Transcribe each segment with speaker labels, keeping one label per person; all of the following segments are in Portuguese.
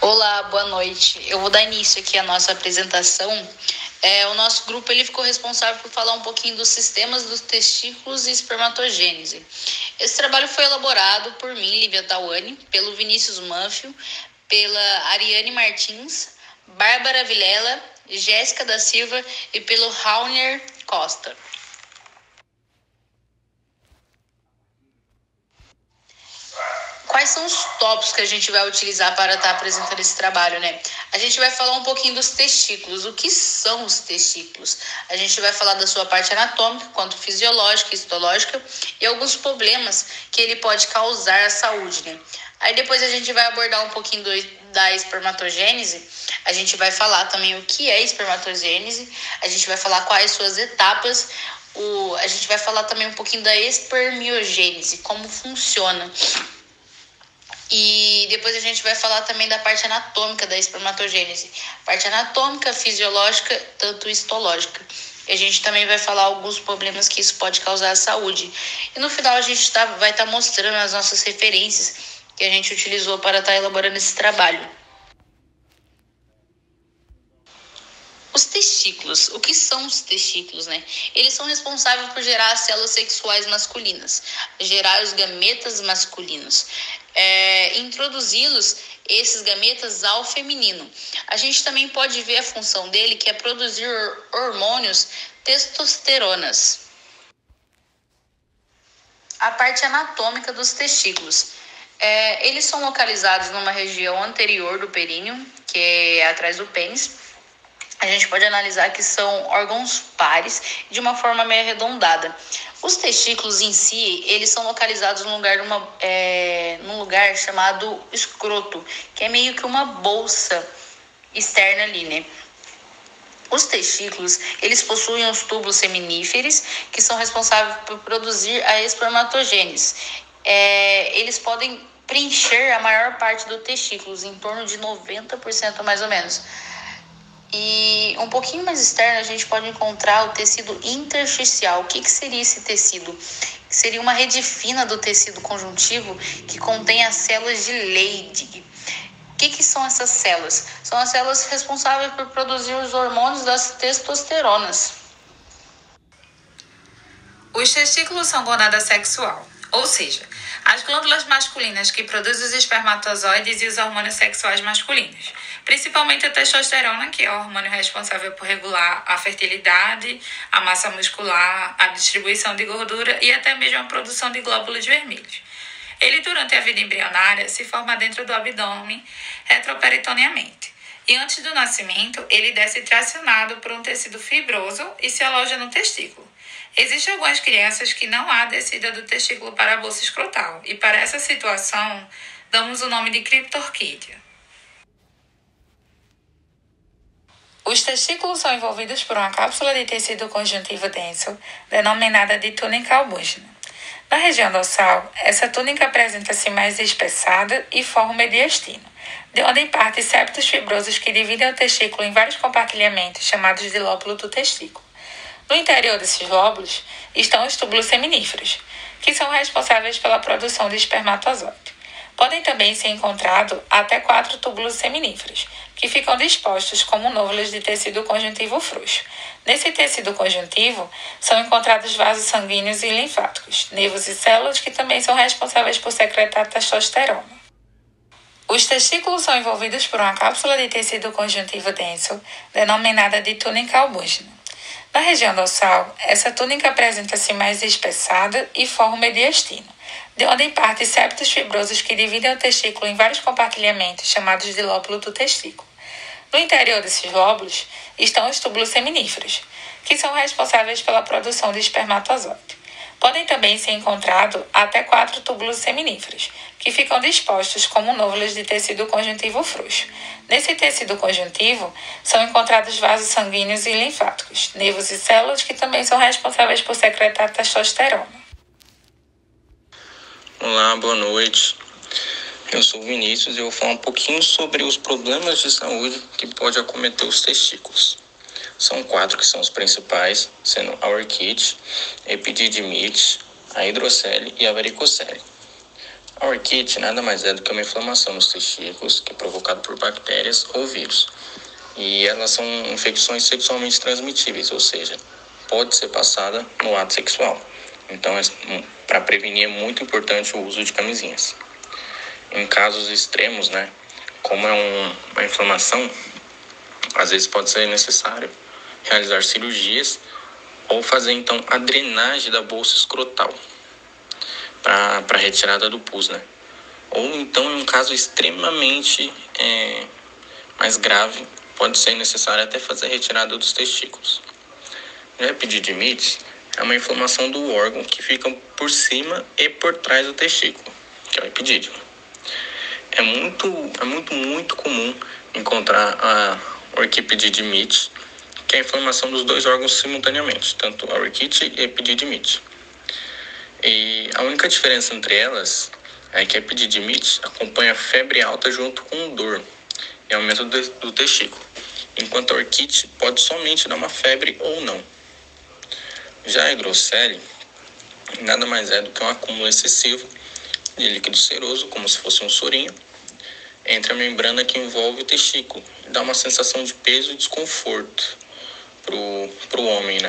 Speaker 1: Olá, boa noite. Eu vou dar início aqui à nossa apresentação. O nosso grupo ele ficou responsável por falar um pouquinho dos sistemas dos testículos e espermatogênese. Esse trabalho foi elaborado por mim, Lívia Tawane, pelo Vinícius Manfio, pela Ariane Martins, Bárbara Vilela, Jéssica da Silva e pelo Raunier Costa. Quais são os tópicos que a gente vai utilizar para estar apresentando esse trabalho, né? A gente vai falar um pouquinho dos testículos. O que são os testículos? A gente vai falar da sua parte anatômica, quanto fisiológica, histológica e alguns problemas que ele pode causar à saúde, né? Aí depois a gente vai abordar um pouquinho da espermatogênese. A gente vai falar também o que é espermatogênese. A gente vai falar quais suas etapas. A gente vai falar também um pouquinho da espermiogênese, como funciona. E depois a gente vai falar também da parte anatômica da espermatogênese. Parte anatômica, fisiológica, tanto histológica. E a gente também vai falar alguns problemas que isso pode causar à saúde. E no final a gente vai estar mostrando as nossas referências que a gente utilizou para estar elaborando esse trabalho. Os testículos. O que são os testículos, né? Eles são responsáveis por gerar as células sexuais masculinas, gerar os gametas masculinos, introduzi-los, esses gametas, ao feminino. A gente também pode ver a função dele, que é produzir hormônios testosteronas. A parte anatômica dos testículos. Eles são localizados numa região anterior do períneo, que é atrás do pênis. A gente pode analisar que são órgãos pares de uma forma meio arredondada. Os testículos em si, eles são localizados num lugar chamado escroto, que é meio que uma bolsa externa ali, né? Os testículos, eles possuem os túbulos seminíferos, que são responsáveis por produzir a espermatogênese. Eles podem preencher a maior parte do testículo, em torno de 90% mais ou menos. E um pouquinho mais externo a gente pode encontrar o tecido intersticial. O que seria esse tecido? Seria uma rede fina do tecido conjuntivo que contém as células de Leydig. O que são essas células? São as células responsáveis por produzir os hormônios das testosteronas.
Speaker 2: Os testículos são gonada sexual, ou seja, as glândulas masculinas que produzem os espermatozoides e os hormônios sexuais masculinos, principalmente a testosterona, que é o hormônio responsável por regular a fertilidade, a massa muscular, a distribuição de gordura e até mesmo a produção de glóbulos vermelhos. Ele, durante a vida embrionária, se forma dentro do abdômen retroperitoneamente. E antes do nascimento, ele desce tracionado por um tecido fibroso e se aloja no testículo. Existem algumas crianças que não há descida do testículo para a bolsa escrotal, e para essa situação, damos o nome de criptorquídea. Os testículos são envolvidos por uma cápsula de tecido conjuntivo denso, denominada de túnica albúgena. Na região dorsal, essa túnica apresenta-se mais espessada e forma o mediastino, de onde partem septos fibrosos que dividem o testículo em vários compartilhamentos, chamados de lóbulo do testículo. No interior desses lóbulos estão os túbulos seminíferos, que são responsáveis pela produção de espermatozoide. Podem também ser encontrados até 4 túbulos seminíferos, que ficam dispostos como nódulos de tecido conjuntivo frouxo. Nesse tecido conjuntivo são encontrados vasos sanguíneos e linfáticos, nervos e células que também são responsáveis por secretar testosterona. Os testículos são envolvidos por uma cápsula de tecido conjuntivo denso, denominada de túnica albúgena. Na região dorsal, essa túnica apresenta-se mais espessada e forma o mediastino, de onde partem septos fibrosos que dividem o testículo em vários compartilhamentos, chamados de lóbulo do testículo. No interior desses lóbulos estão os túbulos seminíferos, que são responsáveis pela produção de espermatozoide. Podem também ser encontrados até 4 túbulos seminíferos, que ficam dispostos como nódulos de tecido conjuntivo frouxo. Nesse tecido conjuntivo são encontrados vasos sanguíneos e linfáticos, nervos e células que também são responsáveis por secretar testosterona.
Speaker 3: Olá, boa noite. Eu sou o Vinícius e eu vou falar um pouquinho sobre os problemas de saúde que pode acometer os testículos. São 4 que são os principais, sendo a orquite, a epididimite, a hidrocele e a varicocele. A orquite nada mais é do que uma inflamação nos testículos que é provocada por bactérias ou vírus. E elas são infecções sexualmente transmitíveis, ou seja, pode ser passada no ato sexual. Então, para prevenir, é muito importante o uso de camisinhas. Em casos extremos, como é uma inflamação, às vezes pode ser necessário realizar cirurgias ou fazer, então, a drenagem da bolsa escrotal para retirada do pus, Ou, então, em um caso extremamente mais grave, pode ser necessário até fazer a retirada dos testículos. A epididimite é uma inflamação do órgão que fica por cima e por trás do testículo, que é o epidídimo. É muito comum encontrar a orquipedidimite, que é a inflamação dos dois órgãos simultaneamente, tanto a orquite e a epididimite. E a única diferença entre elas é que a epididimite acompanha febre alta junto com dor e aumento do testículo, enquanto a orquite pode somente dar uma febre ou não. Já a higroscele nada mais é do que um acúmulo excessivo de líquido seroso, como se fosse um sorinho, entre a membrana que envolve o testículo. Dá uma sensação de peso e desconforto para o homem,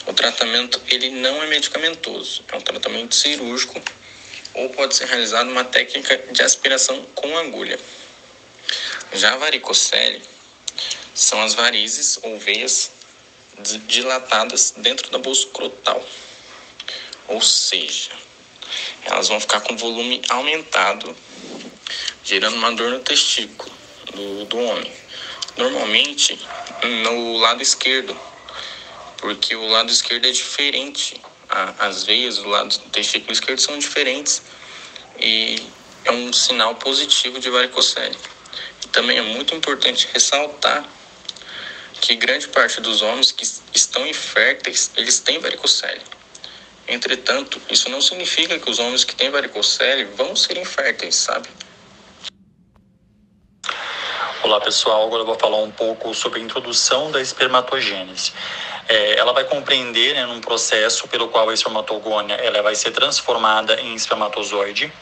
Speaker 3: O tratamento ele não é medicamentoso, é um tratamento cirúrgico ou pode ser realizado uma técnica de aspiração com agulha. Já a varicocele são as varizes ou veias dilatadas dentro da bolsa escrotal, ou seja, elas vão ficar com volume aumentado, gerando uma dor no testículo do homem. Normalmente no lado esquerdo, porque o lado esquerdo é diferente. As veias do lado do testículo esquerdo são diferentes e é um sinal positivo de varicocele. E também é muito importante ressaltar que grande parte dos homens que estão inférteis, eles têm varicocele. Entretanto, isso não significa que os homens que têm varicocele vão ser inférteis, sabe?
Speaker 4: Olá pessoal, agora eu vou falar um pouco sobre a introdução da espermatogênese. Ela vai compreender num processo pelo qual a espermatogônia ela vai ser transformada em espermatozoide.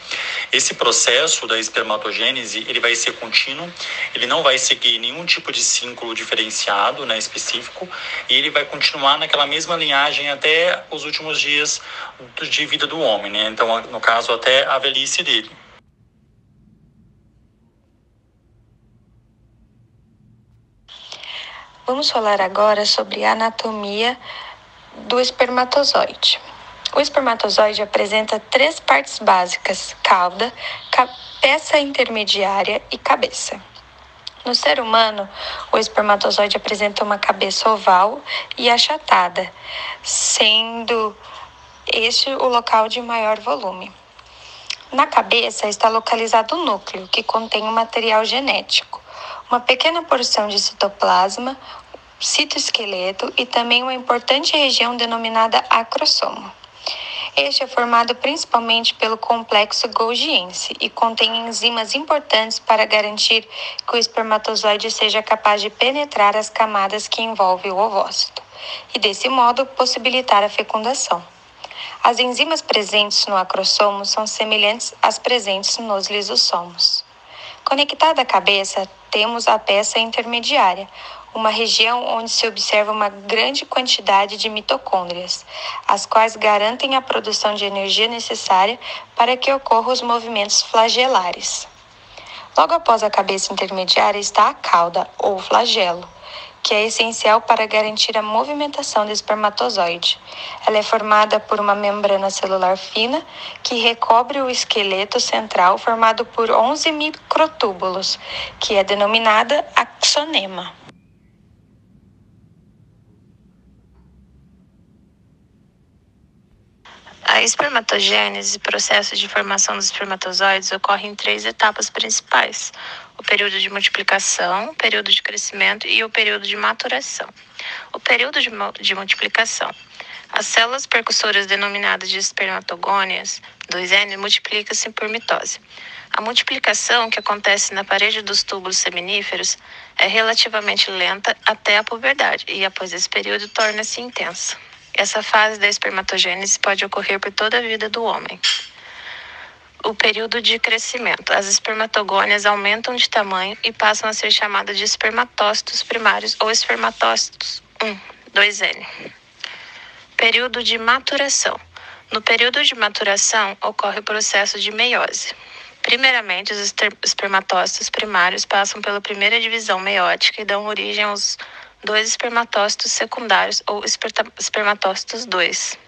Speaker 4: Esse processo da espermatogênese ele vai ser contínuo, ele não vai seguir nenhum tipo de ciclo diferenciado, específico, e ele vai continuar naquela mesma linhagem até os últimos dias de vida do homem, Então, no caso, até a velhice dele.
Speaker 5: Vamos falar agora sobre a anatomia do espermatozoide. O espermatozoide apresenta 3 partes básicas: cauda, peça intermediária e cabeça. No ser humano, o espermatozoide apresenta uma cabeça oval e achatada, sendo este o local de maior volume. Na cabeça está localizado o núcleo, que contém o material genético, uma pequena porção de citoplasma, citoesqueleto e também uma importante região denominada acrossomo. Este é formado principalmente pelo complexo golgiense e contém enzimas importantes para garantir que o espermatozoide seja capaz de penetrar as camadas que envolvem o ovócito e, desse modo, possibilitar a fecundação. As enzimas presentes no acrossomo são semelhantes às presentes nos lisossomos. Conectada à cabeça, temos a peça intermediária, uma região onde se observa uma grande quantidade de mitocôndrias, as quais garantem a produção de energia necessária para que ocorram os movimentos flagelares. Logo após a cabeça intermediária está a cauda, ou flagelo, que é essencial para garantir a movimentação do espermatozoide. Ela é formada por uma membrana celular fina que recobre o esqueleto central formado por 11 microtúbulos, que é denominada axonema.
Speaker 6: A espermatogênese, processo de formação dos espermatozoides, ocorre em 3 etapas principais: o período de multiplicação, o período de crescimento e o período de maturação. O período de multiplicação. As células percussoras denominadas de espermatogônias, 2N, multiplicam-se por mitose. A multiplicação, que acontece na parede dos túbulos seminíferos, é relativamente lenta até a puberdade e, após esse período, torna-se intensa. Essa fase da espermatogênese pode ocorrer por toda a vida do homem. O período de crescimento. As espermatogônias aumentam de tamanho e passam a ser chamadas de espermatócitos primários ou espermatócitos 1, 2N. Período de maturação. No período de maturação, ocorre o processo de meiose. Primeiramente, os espermatócitos primários passam pela primeira divisão meiótica e dão origem aos 2 espermatócitos secundários ou espermatócitos 2.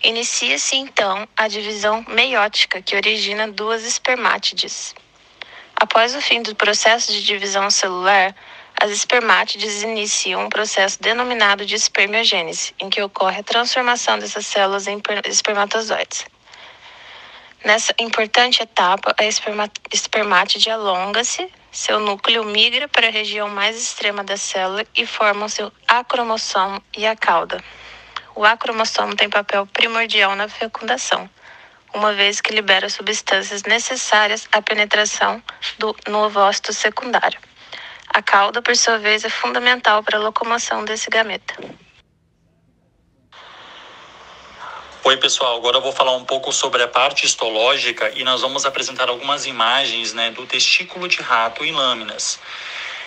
Speaker 6: Inicia-se, então, a divisão meiótica, que origina 2 espermátides. Após o fim do processo de divisão celular, as espermátides iniciam um processo denominado de espermiogênese, em que ocorre a transformação dessas células em espermatozoides. Nessa importante etapa, a espermátide alonga-se, seu núcleo migra para a região mais extrema da célula e formam seu acromossomo e a cauda. O acromossomo tem papel primordial na fecundação, uma vez que libera substâncias necessárias à penetração no ovócito secundário. A cauda, por sua vez, é fundamental para a locomoção desse gameta.
Speaker 4: Oi, pessoal, agora eu vou falar um pouco sobre a parte histológica e nós vamos apresentar algumas imagens, do testículo de rato em lâminas.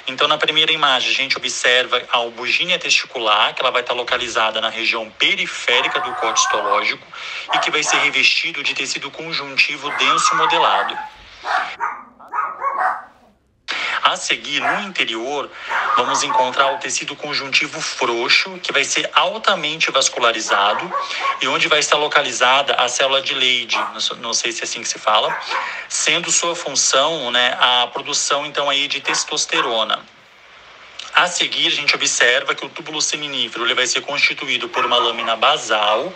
Speaker 4: Então, na primeira imagem, a gente observa a albugínia testicular, que ela vai estar localizada na região periférica do corte histológico e que vai ser revestido de tecido conjuntivo denso e modelado. A seguir, no interior, vamos encontrar o tecido conjuntivo frouxo, que vai ser altamente vascularizado e onde vai estar localizada a célula de Leydig, não sei se é assim que se fala, sendo sua função, a produção, então, aí de testosterona. A seguir, a gente observa que o túbulo seminífero ele vai ser constituído por uma lâmina basal.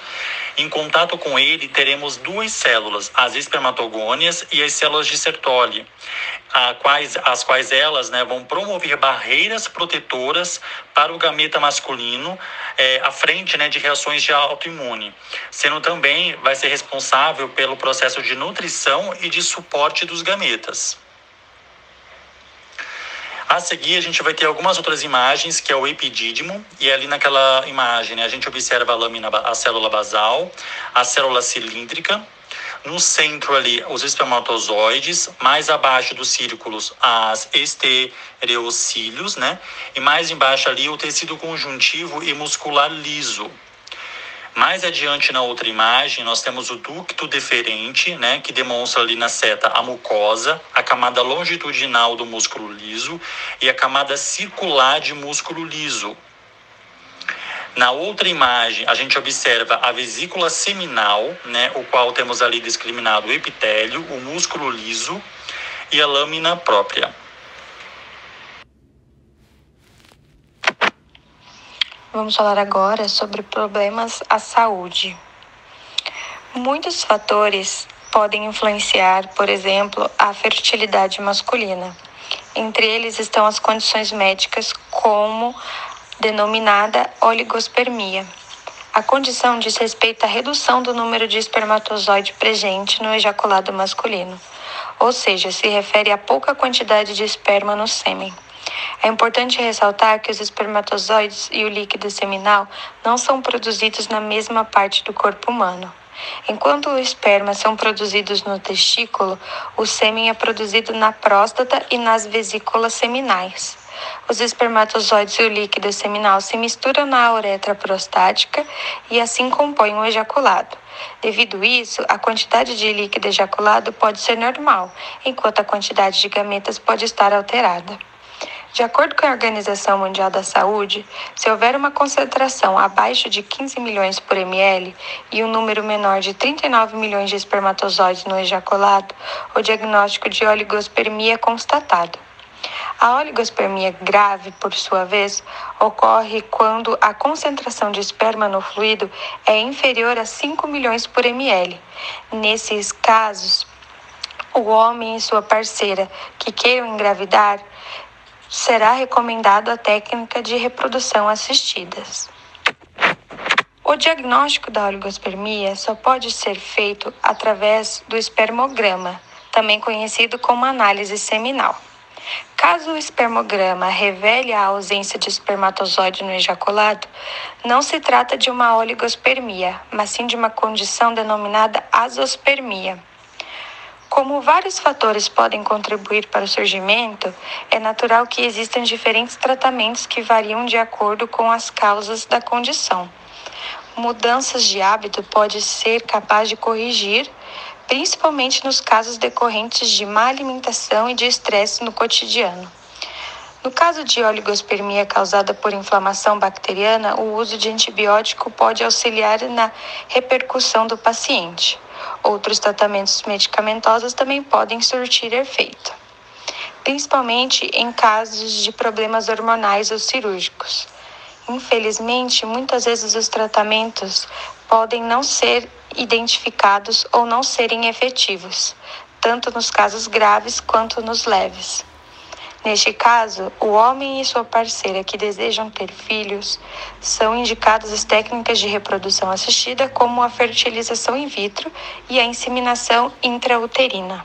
Speaker 4: Em contato com ele, teremos 2 células, as espermatogônias e as células de Sertoli, as quais elas vão promover barreiras protetoras para o gameta masculino à frente de reações de autoimune, sendo também vai ser responsável pelo processo de nutrição e de suporte dos gametas. A seguir, a gente vai ter algumas outras imagens, que é o epidídimo, e ali naquela imagem a gente observa a célula basal, a célula cilíndrica, no centro ali os espermatozoides, mais abaixo dos círculos as estereocílios, e mais embaixo ali o tecido conjuntivo e muscular liso. Mais adiante na outra imagem, nós temos o ducto deferente, que demonstra ali na seta a mucosa, a camada longitudinal do músculo liso e a camada circular de músculo liso. Na outra imagem, a gente observa a vesícula seminal, o qual temos ali discriminado o epitélio, o músculo liso e a lâmina própria.
Speaker 5: Vamos falar agora sobre problemas à saúde. Muitos fatores podem influenciar, por exemplo, a fertilidade masculina. Entre eles estão as condições médicas, como denominada oligospermia. A condição diz respeito à redução do número de espermatozoide presente no ejaculado masculino, ou seja, se refere à pouca quantidade de esperma no sêmen. É importante ressaltar que os espermatozoides e o líquido seminal não são produzidos na mesma parte do corpo humano. Enquanto os espermas são produzidos no testículo, o sêmen é produzido na próstata e nas vesículas seminais. Os espermatozoides e o líquido seminal se misturam na uretra prostática e assim compõem o ejaculado. Devido a isso, a quantidade de líquido ejaculado pode ser normal, enquanto a quantidade de gametas pode estar alterada. De acordo com a Organização Mundial da Saúde, se houver uma concentração abaixo de 15 milhões por ml e um número menor de 39 milhões de espermatozoides no ejaculado, o diagnóstico de oligospermia é constatado. A oligospermia grave, por sua vez, ocorre quando a concentração de esperma no fluido é inferior a 5 milhões por ml. Nesses casos, o homem e sua parceira que queiram engravidar será recomendado a técnica de reprodução assistida. O diagnóstico da oligospermia só pode ser feito através do espermograma, também conhecido como análise seminal. Caso o espermograma revele a ausência de espermatozoide no ejaculado, não se trata de uma oligospermia, mas sim de uma condição denominada azospermia. Como vários fatores podem contribuir para o surgimento, é natural que existam diferentes tratamentos que variam de acordo com as causas da condição. Mudanças de hábito pode ser capaz de corrigir, principalmente nos casos decorrentes de má alimentação e de estresse no cotidiano. No caso de oligospermia causada por inflamação bacteriana, o uso de antibiótico pode auxiliar na repercussão do paciente. Outros tratamentos medicamentosos também podem surtir efeito, principalmente em casos de problemas hormonais ou cirúrgicos. Infelizmente, muitas vezes os tratamentos podem não ser identificados ou não serem efetivos, tanto nos casos graves quanto nos leves. Neste caso, o homem e sua parceira que desejam ter filhos são indicadas as técnicas de reprodução assistida, como a fertilização in vitro e a inseminação intrauterina.